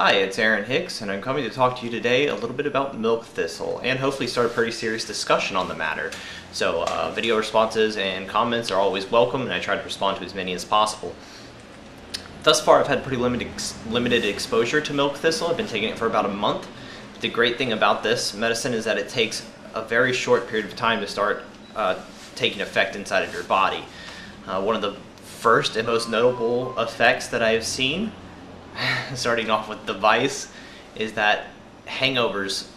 Hi, it's Aaron Hicks, and I'm coming to talk to you today a little bit about milk thistle, and hopefully start a pretty serious discussion on the matter. So video responses and comments are always welcome, and I try to respond to as many as possible. Thus far, I've had pretty limited exposure to milk thistle. I've been taking it for about a month. The great thing about this medicine is that it takes a very short period of time to start taking effect inside of your body. One of the first and most notable effects that I have seen, starting off with the vice, is that hangovers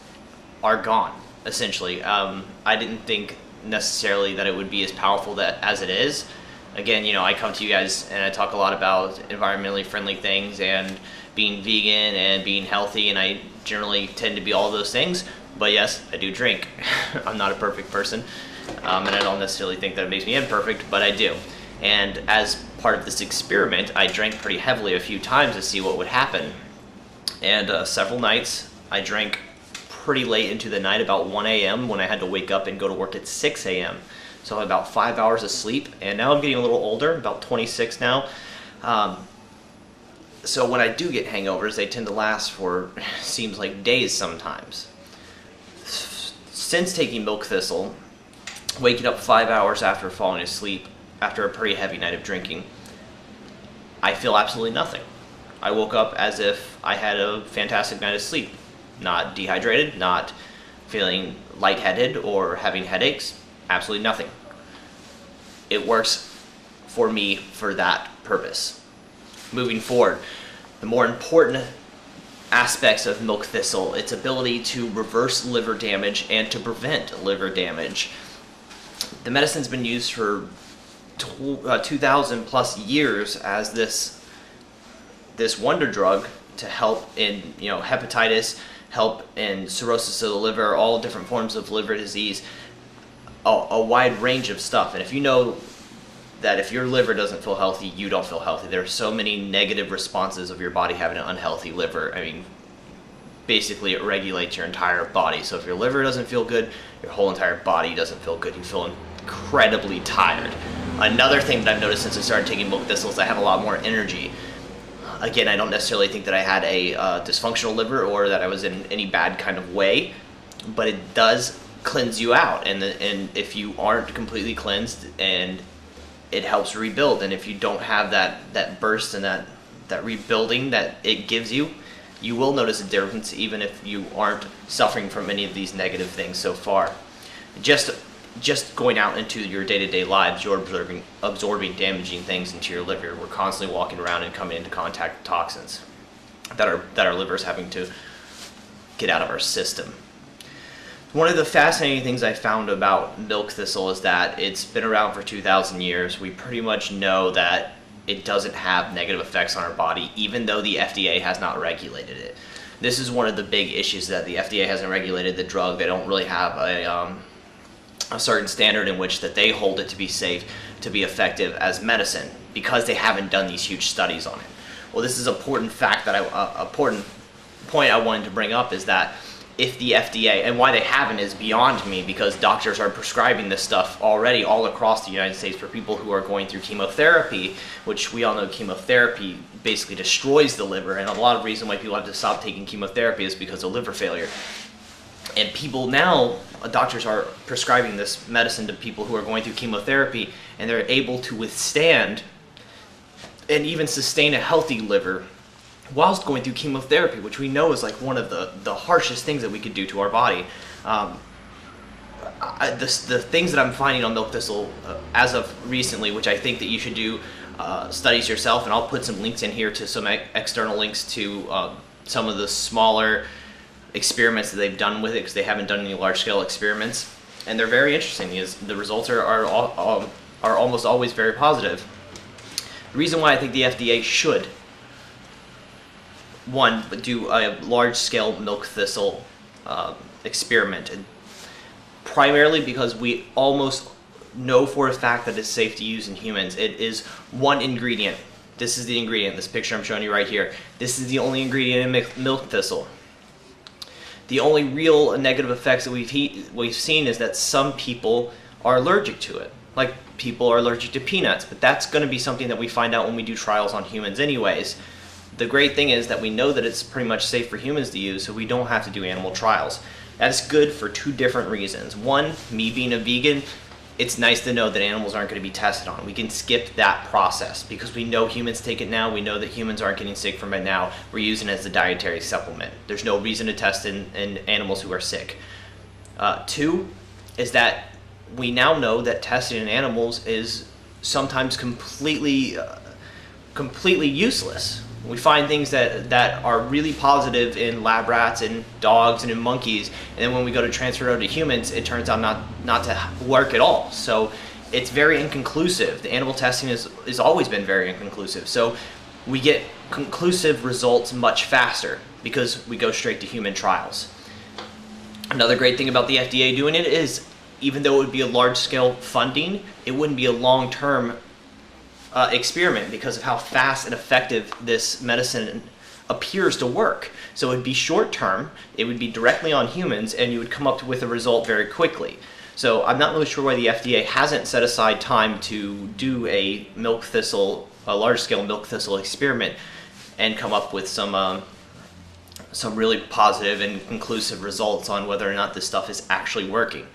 are gone, essentially. I didn't think necessarily that it would be as powerful as it is. Again, you know, I come to you guys and I talk a lot about environmentally friendly things and being vegan and being healthy, and I generally tend to be all of those things. But yes, I do drink. I'm not a perfect person, and I don't necessarily think that it makes me imperfect, but I do. And as part of this experiment, I drank pretty heavily a few times to see what would happen. And several nights, I drank pretty late into the night, about 1 a.m. when I had to wake up and go to work at 6 a.m. So I had about 5 hours of sleep, and now I'm getting a little older, about 26 now. So when I do get hangovers, they tend to last for, seems like days sometimes. Since taking milk thistle, waking up 5 hours after falling asleep, after a pretty heavy night of drinking, I feel absolutely nothing. I woke up as if I had a fantastic night of sleep. Not dehydrated, not feeling lightheaded or having headaches, absolutely nothing. It works for me for that purpose. Moving forward, the more important aspects of milk thistle, its ability to reverse liver damage and to prevent liver damage. The medicine's been used for 2,000 plus years as this wonder drug to help in, you know, hepatitis, help in cirrhosis of the liver, all different forms of liver disease, a wide range of stuff. And if you know that if your liver doesn't feel healthy, you don't feel healthy. There are so many negative responses of your body having an unhealthy liver. I mean, basically it regulates your entire body. So if your liver doesn't feel good, your whole entire body doesn't feel good. You feel incredibly tired. Another thing that I've noticed since I started taking milk thistle is I have a lot more energy. Again, I don't necessarily think that I had a dysfunctional liver or that I was in any bad kind of way, but it does cleanse you out. And if you aren't completely cleansed, and it helps rebuild. And if you don't have that burst and that rebuilding that it gives you, you will notice a difference even if you aren't suffering from any of these negative things so far. Just going out into your day-to-day lives, you're absorbing damaging things into your liver. We're constantly walking around and coming into contact with toxins that our liver's having to get out of our system. One of the fascinating things I found about milk thistle is that it's been around for 2,000 years. We pretty much know that it doesn't have negative effects on our body, even though the FDA has not regulated it. This is one of the big issues, that the FDA hasn't regulated the drug. They don't really have a certain standard in which that they hold it to be safe, to be effective as medicine, because they haven't done these huge studies on it. Well, this is an important fact that important point I wanted to bring up, is that if the FDA, and why they haven't is beyond me, because doctors are prescribing this stuff already all across the United States for people who are going through chemotherapy, which we all know chemotherapy basically destroys the liver, and a lot of reason why people have to stop taking chemotherapy is because of liver failure. And people now, doctors are prescribing this medicine to people who are going through chemotherapy, and they're able to withstand and even sustain a healthy liver whilst going through chemotherapy, which we know is like one of the harshest things that we could do to our body. The things that I'm finding on milk thistle as of recently, which I think that you should do studies yourself, and I'll put some links in here to some external links to some of the smaller experiments that they've done with it, because they haven't done any large-scale experiments, and they're very interesting. The results are almost always very positive. The reason why I think the FDA should, one, do a large-scale milk thistle experiment, and primarily because we almost know for a fact that it's safe to use in humans. It is one ingredient. This is the ingredient. This picture I'm showing you right here. This is the only ingredient in milk thistle. The only real negative effects that we've seen is that some people are allergic to it. Like, people are allergic to peanuts, but that's going to be something that we find out when we do trials on humans anyways. the great thing is that we know that it's pretty much safe for humans to use, so we don't have to do animal trials. That's good for two different reasons. One, me being a vegan, it's nice to know that animals aren't going to be tested on. We can skip that process because we know humans take it now. We know that humans aren't getting sick from it now. We're using it as a dietary supplement. There's no reason to test in animals who are sick. Two is that we now know that testing in animals is sometimes completely useless. We find things that are really positive in lab rats and dogs and in monkeys, and then when we go to transfer it over to humans, it turns out not to work at all. So it's very inconclusive. The animal testing has always been very inconclusive. So we get conclusive results much faster because we go straight to human trials. Another great thing about the FDA doing it is, even though it would be a large-scale funding, it wouldn't be a long-term experiment because of how fast and effective this medicine appears to work. So it would be short-term, it would be directly on humans, and you would come up with a result very quickly. So I'm not really sure why the FDA hasn't set aside time to do a large-scale milk thistle experiment and come up with some really positive and conclusive results on whether or not this stuff is actually working.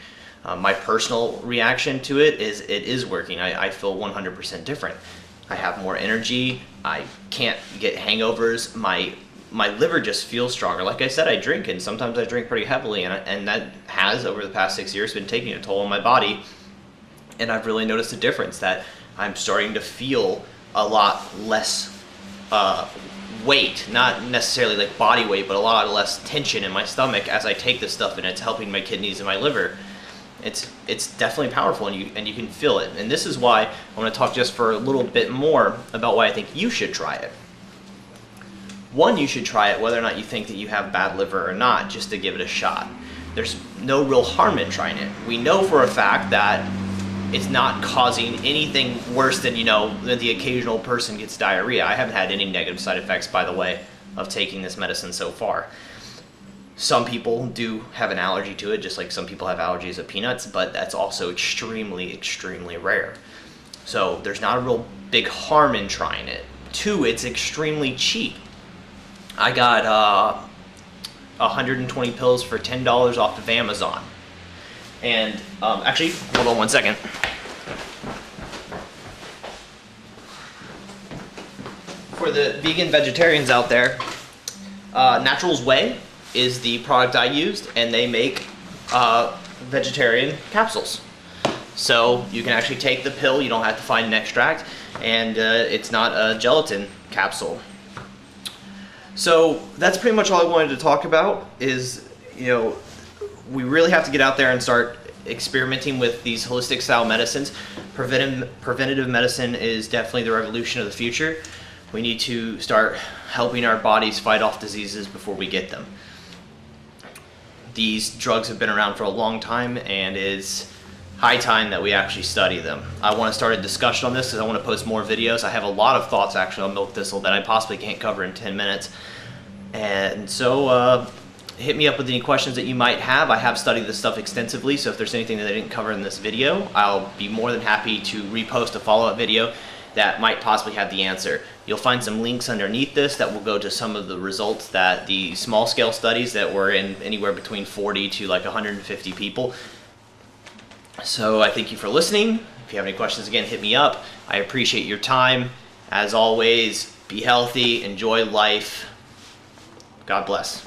My personal reaction to it is working. I feel 100% different. I have more energy. I can't get hangovers. My liver just feels stronger. Like I said, I drink, and sometimes I drink pretty heavily, and that has, over the past 6 years, been taking a toll on my body. And I've really noticed a difference that I'm starting to feel a lot less weight, not necessarily like body weight, but a lot less tension in my stomach as I take this stuff, and it's helping my kidneys and my liver. It's definitely powerful, and you can feel it. And this is why I want to talk just for a little bit more about why I think you should try it. One, you should try it whether or not you think that you have bad liver or not, just to give it a shot. There's no real harm in trying it. We know for a fact that it's not causing anything worse than, that the occasional person gets diarrhea. I haven't had any negative side effects, by the way, of taking this medicine so far. Some people do have an allergy to it, just like some people have allergies of peanuts, but that's also extremely, extremely rare. So there's not a real big harm in trying it. Two, it's extremely cheap. I got 120 pills for $10 off of Amazon. And actually, hold on one second. For the vegan vegetarians out there, Natural's Way is the product I used, and they make vegetarian capsules. So you can actually take the pill, you don't have to find an extract, and it's not a gelatin capsule. So that's pretty much all I wanted to talk about is, we really have to get out there and start experimenting with these holistic style medicines. Preventative medicine is definitely the revolution of the future. We need to start helping our bodies fight off diseases before we get them. These drugs have been around for a long time, and it's high time that we actually study them. I want to start a discussion on this because I want to post more videos. I have a lot of thoughts actually on milk thistle that I possibly can't cover in 10 minutes. And so hit me up with any questions that you might have. I have studied this stuff extensively, so if there's anything that I didn't cover in this video, I'll be more than happy to repost a follow-up video that might possibly have the answer. You'll find some links underneath this that will go to some of the results that the small-scale studies that were in anywhere between 40 to like 150 people. So I thank you for listening. If you have any questions, again, hit me up. I appreciate your time. As always, be healthy, enjoy life. God bless.